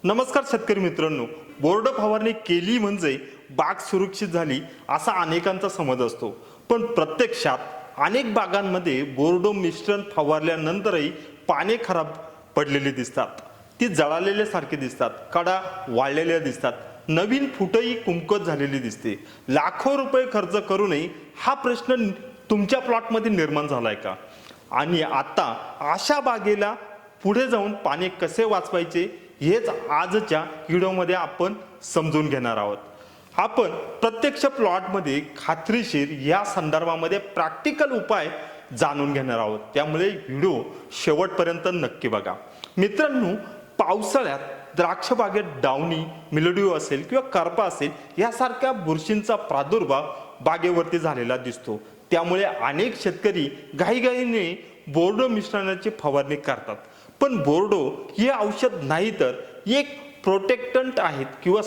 नमस्कार शेतकरी मित्रांनो, बोर्ड फवारणी केली म्हणजे बाग सुरक्षित झाली असा अनेकांचा समज असतो. पण प्रत्यक्षात अनेक बागांमध्ये बोर्ड मिश्रण फवारल्यानंतरही पाने खराब पडलेली दिसतात. ती जळालेल्या सारखी दिसतात, कडा वाळलेल्या दिसतात, नवीन फुटही कुमकत झालेली दिसते. लाखो रुपये खर्च करूनही हा प्रश्न तुमच्या प्लॉटमध्ये निर्माण झालाय का? आणि आता अशा बागेला पुढे जाऊन पाणी कसे वाचवायचे हेच आजच्या व्हिडिओमध्ये आपण समजून घेणार आहोत. आपण प्रत्यक्ष प्लॉटमध्ये खात्रीशीर या संदर्भामध्ये प्रॅक्टिकल उपाय जाणून घेणार आहोत. त्यामुळे व्हिडिओ शेवटपर्यंत नक्की बघा. मित्रांनो, पावसाळ्यात द्राक्ष बागेत डाउनी, मिल्ड्यू असेल किंवा करपा असेल यासारख्या बुरशींचा प्रादुर्भाव बागेवरती झालेला दिसतो. त्यामुळे अनेक शेतकरी घाईघाईने बोर्डो मिश्रणाची फवारणी करतात. पण बोर्डो हे औषध नाही तर एक प्रोटेक्टंट आहेत किंवा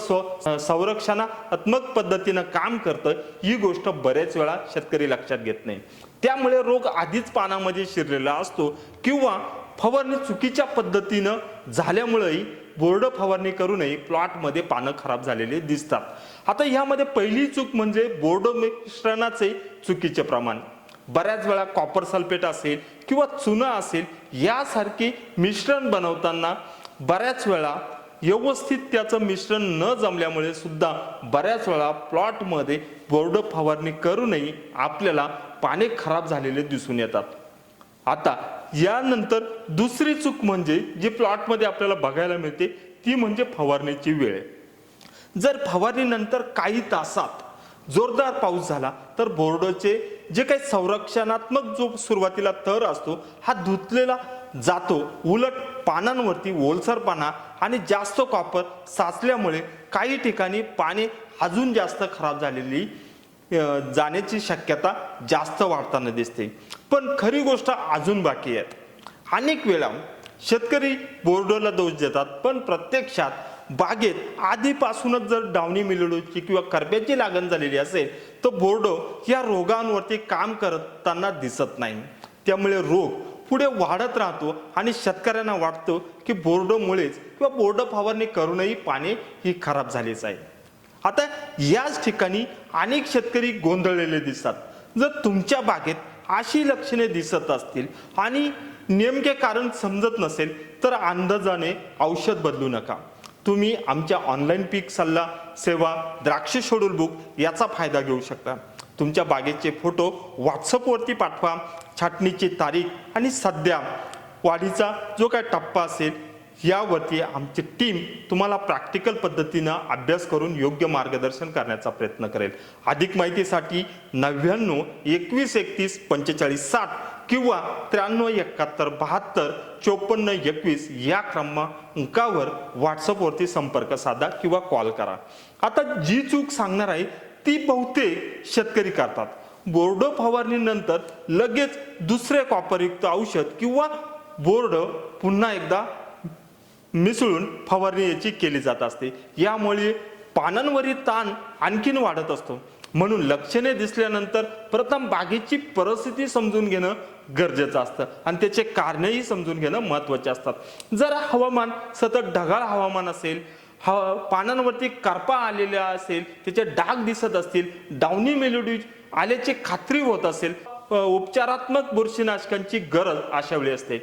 संरक्षणात्मक पद्धतीनं काम करतं, ही गोष्ट बरेच वेळा शेतकरी लक्षात घेत नाही. त्यामुळे रोग आधीच पानामध्ये शिरलेला असतो किंवा फवारणी चुकीच्या पद्धतीनं झाल्यामुळेही बोर्ड फवारणी करूनही प्लॉटमध्ये पानं खराब झालेली दिसतात. आता ह्यामध्ये पहिली चूक म्हणजे बोर्ड मिश्रणाचे चुकीचे प्रमाण. बऱ्याच वेळा कॉपर सल्फेट असेल किंवा चुना असेल यासारखे मिश्रण बनवताना बऱ्याच वेळा व्यवस्थित त्याचं मिश्रण न जमल्यामुळे सुद्धा बऱ्याच वेळा प्लॉटमध्ये बोर्ड फवारणी करूनही आपल्याला पाने खराब झालेले दिसून येतात. आता यानंतर दुसरी चूक म्हणजे जी प्लॉटमध्ये आपल्याला बघायला मिळते ती म्हणजे फवारणीची वेळ. जर फवारणीनंतर काही तासात जोरदार पाऊस झाला तर बोर्डचे जे काही संरक्षणात्मक जो सुरुवातीला थर असतो हा धुतलेला जातो. उलट पानांवरती ओलसरपणा आणि जास्त कॉपर साचल्यामुळे काही ठिकाणी पाने अजून जास्त खराब झालेली जाण्याची शक्यता जास्त वाढताना दिसते. पण खरी गोष्ट अजून बाकी आहे. अनेक वेळा शेतकरी बोर्डोला दोष देतात, पण प्रत्यक्षात बागेत आधीपासूनच जर डाउनी मिल्ड्यूची किंवा करप्याची लागण झालेली असेल तर बोर्डो या रोगांवरती काम करताना दिसत नाही. त्यामुळे रोग पुढे वाढत राहतो आणि शेतकऱ्यांना वाटतं की बोर्डोमुळेच किंवा बोर्ड फवारणी करूनही पाने ही खराब झालीच आहे. आता याच ठिकाणी अनेक शेतकरी गोंधळलेले दिसतात. जर तुमच्या बागेत अशी लक्षणे दिसत असतील आणि नेमके कारण समजत नसेल तर अंदाजाने औषध बदलू नका. तुम्ही आमच्या ऑनलाईन पीक सल्ला सेवा द्राक्ष शेड्यूल बुक याचा फायदा घेऊ शकता. तुमच्या बागेचे फोटो व्हॉट्सअपवरती पाठवा. छाटणीची तारीख आणि सध्या वाढीचा जो काय टप्पा असेल यावरती आमची टीम तुम्हाला प्रॅक्टिकल पद्धतीनं अभ्यास करून योग्य मार्गदर्शन करण्याचा प्रयत्न करेल. अधिक माहितीसाठी 99 21 31 45 60 किंवा 93 71 72 54 21 या क्रमांकावर व्हॉट्सअपवरती संपर्क साधा किंवा कॉल करा. आता जी चूक सांगणार आहे ती बहुतेक शेतकरी करतात. बोर्ड फवारणीनंतर लगेच दुसरे कॉपरयुक्त औषध किंवा बोर्ड पुन्हा एकदा मिसळून फवारणी याची केली जात असते. यामुळे पानांवरील ताण आणखीन वाढत असतो. म्हणून लक्षणे दिसल्यानंतर प्रथम बागेची परिस्थिती समजून घेणं गरजेचं असतं आणि त्याचे कारणही समजून घेणं महत्त्वाचे असतात. जर हवामान सतत ढगाळ हवामान असेल, पानांवरती करपा आलेला असेल, त्याचे डाग दिसत असतील, डाउनी मिल्ड्यू आल्याची खात्री होत असेल, उपचारात्मक बुरशीनाशकांची गरज अशा वेळी असते.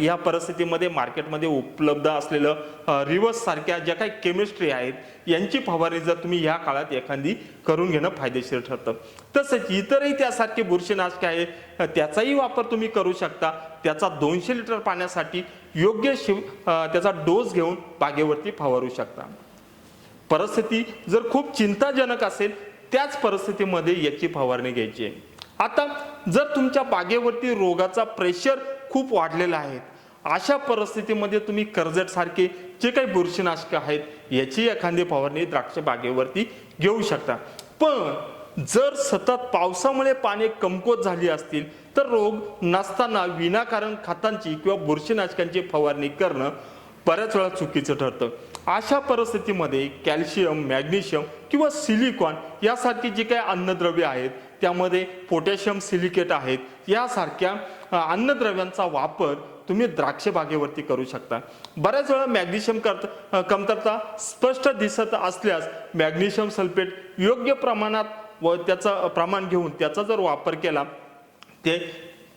या परिस्थितीमध्ये मार्केटमध्ये उपलब्ध असलेलं रिव्हर्स सारख्या ज्या काही केमिस्ट्री आहेत यांची फवारणी जर तुम्ही या काळात एखादी करून घेणं फायदेशीर ठरतं. तसंच इतरही त्यासारखे बुरशीनाशक आहेत त्याचाही वापर तुम्ही करू शकता. त्याचा 200 लिटर पाण्यासाठी योग्य त्याचा डोस घेऊन बागेवरती फवारू शकता. परिस्थिती जर खूप चिंताजनक असेल त्याच परिस्थितीमध्ये याची फवारणी घ्यायची आहे. आता जर तुमच्या बागेवरती रोगाचा प्रेशर खूप वाढलेला आहे अशा परिस्थितीमध्ये तुम्ही कर्जत सारखे जे काही बुरशीनाशक आहेत याची एखादी फवारणी द्राक्ष बागेवरती घेऊ शकता. पण जर सतत पावसामुळे पाने कमकुवत झाली असतील तर रोग नसताना विनाकारण खतांची किंवा बुरशीनाशकांची फवारणी करणं बऱ्याच वेळा चुकीचं ठरतं. अशा परिस्थितीमध्ये कॅल्शियम, मॅग्नेशियम किंवा सिलिकॉन यासारखी जी काही अन्नद्रव्ये आहेत त्यामध्ये पोटॅशियम सिलिकेट आहेत यासारख्या अन्नद्रव्यांचा वापर तुम्ही द्राक्ष बागेवरती करू शकता। बऱ्याच वेळा मॅग्नेशियम कमतरता स्पष्ट दिसत असल्यास मॅग्नेशियम सल्फेट योग्य प्रमाणात व त्याचा प्रमाण घेऊन त्याचा जर वापर केला ते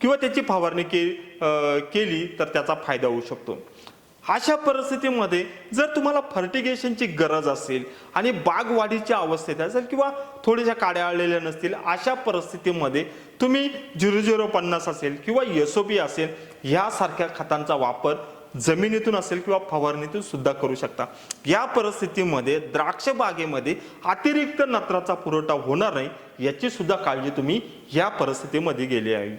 किंवा त्याची फवारणी केली तर त्याचा फायदा होऊ शकतो। अशा परिस्थितीमध्ये जर तुम्हाला फर्टिगेशनची गरज असेल आणि बाग वाढीच्या अवस्थेत असेल किंवा थोड्याशा काड्या आलेल्या नसतील, अशा परिस्थितीमध्ये तुम्ही 0050 असेल किंवा SOP असेल यासारख्या खतांचा वापर जमिनीतून असेल किंवा फवारणीतून सुद्धा करू शकता। या परिस्थितीमध्ये द्राक्ष बागेमध्ये अतिरिक्त नत्राचा पुरवठा होणार नाही याची सुद्धा काळजी तुम्ही या परिस्थितीमध्ये गेली आहे।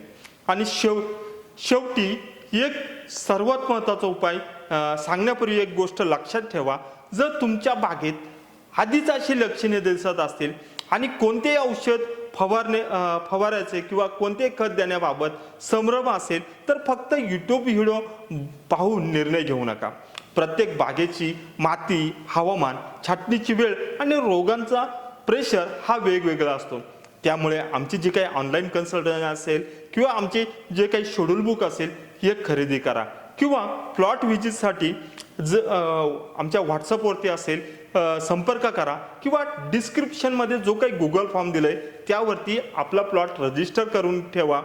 आणि शेवटी एक सर्वात महत्त्वाचा उपाय सांगण्यापूर्वी एक गोष्ट लक्षात ठेवा, जर तुमच्या बागेत आधीच अशी लक्षणे दिसत असतील आणि कोणतेही औषध फवारायचे किंवा कोणते खत देण्याबाबत संभ्रम असेल तर फक्त YouTube व्हिडिओ पाहून निर्णय घेऊ नका। प्रत्येक बागेची माती, हवामान, छाटणीची वेळ आणि रोगांचा प्रेशर हा वेगवेगळा असतो। त्यामुळे आमची जी काही ऑनलाईन कन्सल्टंट असेल किंवा आमचे जे काही शेड्यूल बुक असेल हे खरेदी करा किंवा प्लॉट व्हिजिटसाठी आमच्या व्हॉट्सअपवरती असेल संपर्क करा किंवा डिस्क्रिप्शनमध्ये जो काही गुगल फॉर्म दिलाय त्यावरती आपला प्लॉट रजिस्टर करून ठेवा।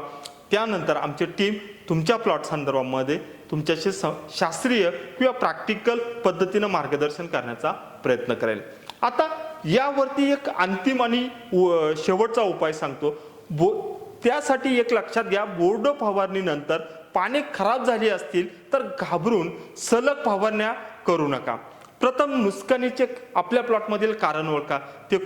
त्यानंतर आमची टीम तुमच्या प्लॉट संदर्भामध्ये तुमच्याशी शास्त्रीय किंवा प्रॅक्टिकल पद्धतीने मार्गदर्शन करण्याचा प्रयत्न करेल। आता यावरती एक अंतिम आणि शेवटचा उपाय सांगतो। त्यासाठी एक लक्षात घ्या, बोर्ड फवारणीनंतर पाने खराब झाली असतील तर घाबरून सलग फवारण्या करू नका। प्रथम नुकसानीचे आपल्या प्लॉटमधील कारण ओळखा। ते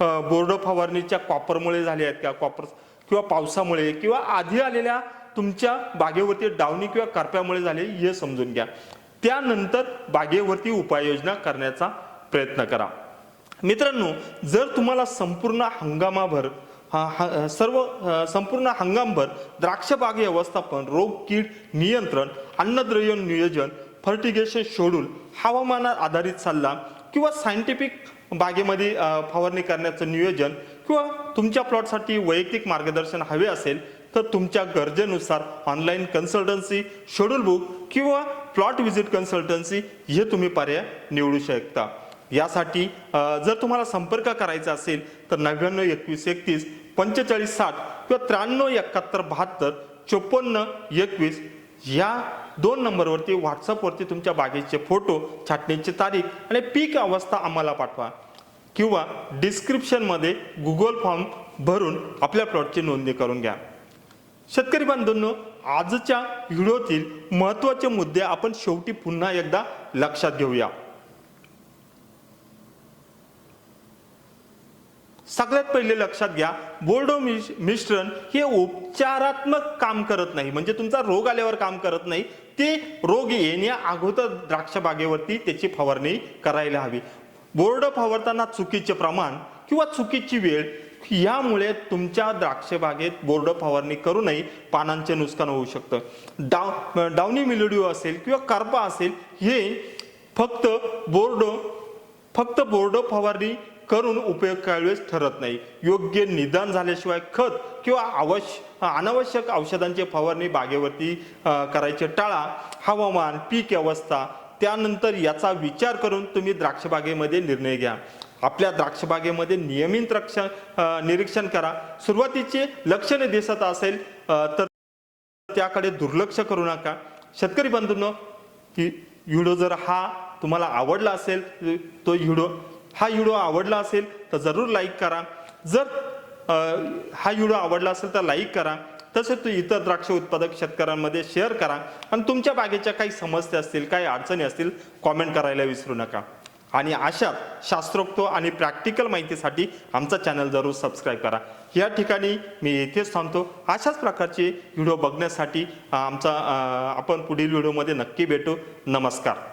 बोर्ड फवारणीच्या कॉपरमुळे झाले आहेत का, कॉपर किंवा पावसामुळे किंवा आधी आलेल्या तुमच्या बागेवरती डावणी किंवा करप्यामुळे झाले हे समजून घ्या। त्यानंतर बागेवरती उपाययोजना करण्याचा प्रयत्न करा। मित्रांनो, जर तुम्हाला संपूर्ण हंगामभर द्राक्ष बाग व्यवस्थापन, रोग कीड नियंत्रण, अन्नद्रव्य नियोजन, फर्टिगेशन शेड्यूल, हवामानावर आधारित सल्ला किंवा सायंटिफिक बागेमध्ये फवारणी करण्याचं नियोजन किंवा तुमच्या प्लॉटसाठी वैयक्तिक मार्गदर्शन हवे असेल तर तुमच्या गरजेनुसार ऑनलाईन कन्सल्टन्सी, शेड्यूल बुक किंवा प्लॉट व्हिजिट कन्सल्टन्सी हे तुम्ही पर्याय निवडू शकता। यासाठी जर तुम्हाला संपर्क करायचा असेल तर 99 21 31 45 60 किंवा 93 71 72 54 21 या 2 नंबरवरती व्हॉट्सअपवरती तुमच्या बागेचे फोटो, छाटणीची तारीख आणि पीक अवस्था आम्हाला पाठवा किंवा डिस्क्रिप्शनमध्ये गुगल फॉर्म भरून आपल्या प्लॉटची नोंदणी करून घ्या। शेतकरी बांधवांनो, आजच्या व्हिडिओतील महत्त्वाचे मुद्दे आपण शेवटी पुन्हा एकदा लक्षात घेऊया। सगळ्यात पहिले लक्षात घ्या, बोर्डो मिश्रण हे उपचारात्मक काम करत नाही, म्हणजे तुमचा रोग आल्यावर काम करत नाही, ते रोग येण्या अगोदर द्राक्ष बागेवरती त्याची फवारणी करायला हवी। बोर्ड फवारताना चुकीचे प्रमाण किंवा चुकीची वेळ यामुळे तुमच्या द्राक्ष बागेत बोर्ड फवारणी करू नये, पानांचे नुकसान होऊ शकतं। डावणी मिल्ड्यू असेल किंवा करपा असेल हे फक्त बोर्ड फवारणी करून उपयोगाच्या वेळेस ठरत नाही। योग्य निदान झाल्याशिवाय खत किंवा अनावश्यक औषधांची फवारणी बागेवरती करायचे टाळा। हवामान, पीक अवस्था त्यानंतर याचा विचार करून तुम्ही द्राक्ष बागेमध्ये निर्णय घ्या। आपल्या द्राक्ष बागेमध्ये नियमित निरीक्षण करा। सुरुवातीचे लक्षणे दिसत असेल तर त्याकडे दुर्लक्ष करू नका। शेतकरी बंधूंनो, व्हिडिओ जर हा तुम्हाला आवडला असेल हा व्हिडिओ आवडला असेल तर जरूर लाईक करा। जर हा व्हिडिओ आवडला असेल तर लाईक करा, तसेच इतर द्राक्ष उत्पादक शेतकऱ्यांमध्ये शेअर करा आणि तुमच्या बागेच्या काही समस्या असतील, काही अडचणी असतील कॉमेंट करायला विसरू नका। आणि अशा शास्त्रोक्त आणि प्रॅक्टिकल माहितीसाठी आमचा चॅनल जरूर सबस्क्राईब करा। या ठिकाणी मी इथेच थांबतो। अशाच प्रकारचे व्हिडिओ बघण्यासाठी आपण पुढील व्हिडिओमध्ये नक्की भेटू। नमस्कार।